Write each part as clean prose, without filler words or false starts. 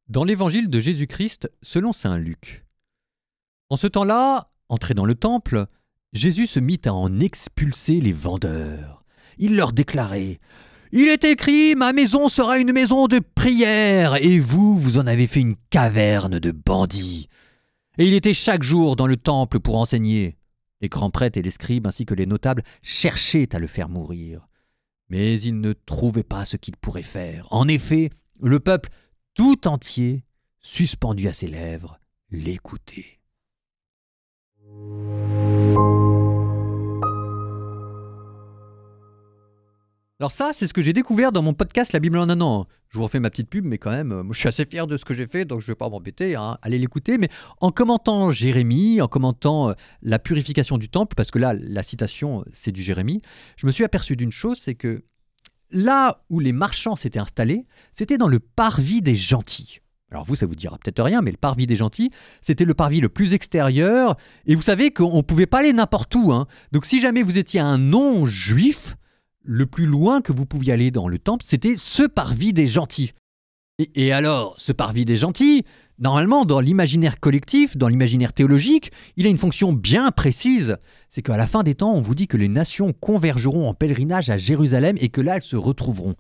Dans l'évangile de Jésus-Christ selon saint Luc. En ce temps-là, entré dans le temple, Jésus se mit à en expulser les vendeurs. Il leur déclarait : « Il est écrit, ma maison sera une maison de prière, et vous, vous en avez fait une caverne de bandits. » Et il était chaque jour dans le temple pour enseigner. Les grands prêtres et les scribes ainsi que les notables cherchaient à le faire mourir. Mais ils ne trouvaient pas ce qu'ils pourraient faire. En effet, le peuple tout entier, suspendu à ses lèvres, l'écoutait. Alors ça, c'est ce que j'ai découvert dans mon podcast La Bible en un an. Je vous refais ma petite pub, mais quand même, moi, je suis assez fier de ce que j'ai fait, donc je ne vais pas m'embêter, allez l'écouter. Mais en commentant Jérémie, en commentant la purification du temple, parce que là, la citation, c'est du Jérémie, je me suis aperçu d'une chose, c'est que là où les marchands s'étaient installés, c'était dans le parvis des gentils. Alors vous, ça vous dira peut-être rien, mais le parvis des gentils, c'était le parvis le plus extérieur, et vous savez qu'on ne pouvait pas aller n'importe où. Donc si jamais vous étiez un non-juif, le plus loin que vous pouviez aller dans le temple, c'était ce parvis des gentils. Et alors, ce parvis des gentils, normalement, dans l'imaginaire collectif, dans l'imaginaire théologique, il a une fonction bien précise. C'est qu'à la fin des temps, on vous dit que les nations convergeront en pèlerinage à Jérusalem et que là, elles se retrouveront.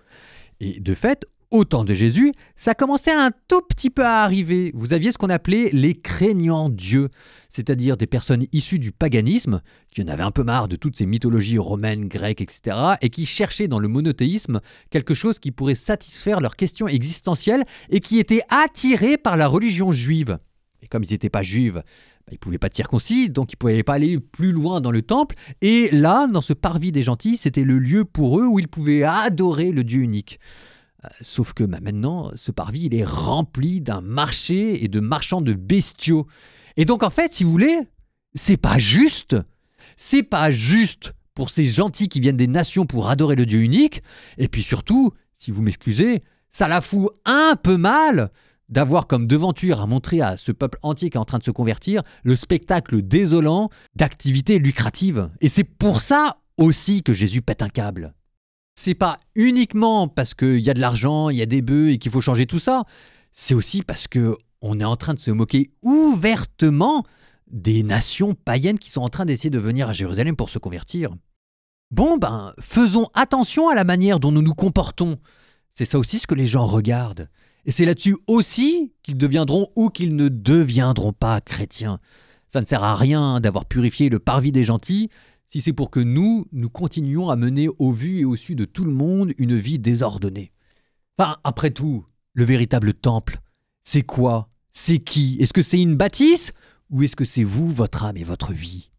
Et de fait, au temps de Jésus, ça commençait un tout petit peu à arriver. Vous aviez ce qu'on appelait les craignants Dieu, c'est-à-dire des personnes issues du paganisme, qui en avaient un peu marre de toutes ces mythologies romaines, grecques, etc., et qui cherchaient dans le monothéisme quelque chose qui pourrait satisfaire leurs questions existentielles et qui étaient attirés par la religion juive. Et comme ils n'étaient pas juifs, ils ne pouvaient pas être circoncis, donc ils ne pouvaient pas aller plus loin dans le temple. Et là, dans ce parvis des gentils, c'était le lieu pour eux où ils pouvaient adorer le Dieu unique. Sauf que maintenant, ce parvis, il est rempli d'un marché et de marchands de bestiaux. Et donc, en fait, si vous voulez, c'est pas juste. C'est pas juste pour ces gentils qui viennent des nations pour adorer le Dieu unique. Et puis surtout, si vous m'excusez, ça la fout un peu mal d'avoir comme devanture à montrer à ce peuple entier qui est en train de se convertir le spectacle désolant d'activités lucratives. Et c'est pour ça aussi que Jésus pète un câble. C'est pas uniquement parce qu'il y a de l'argent, il y a des bœufs et qu'il faut changer tout ça. C'est aussi parce qu'on est en train de se moquer ouvertement des nations païennes qui sont en train d'essayer de venir à Jérusalem pour se convertir. Bon, faisons attention à la manière dont nous nous comportons. C'est ça aussi ce que les gens regardent. Et c'est là-dessus aussi qu'ils deviendront ou qu'ils ne deviendront pas chrétiens. Ça ne sert à rien d'avoir purifié le parvis des gentils si c'est pour que nous continuions à mener au vu et au su de tout le monde une vie désordonnée. Enfin, après tout, le véritable temple, c'est quoi ? C'est qui ? Est-ce que c'est une bâtisse ? Ou est-ce que c'est vous, votre âme et votre vie ?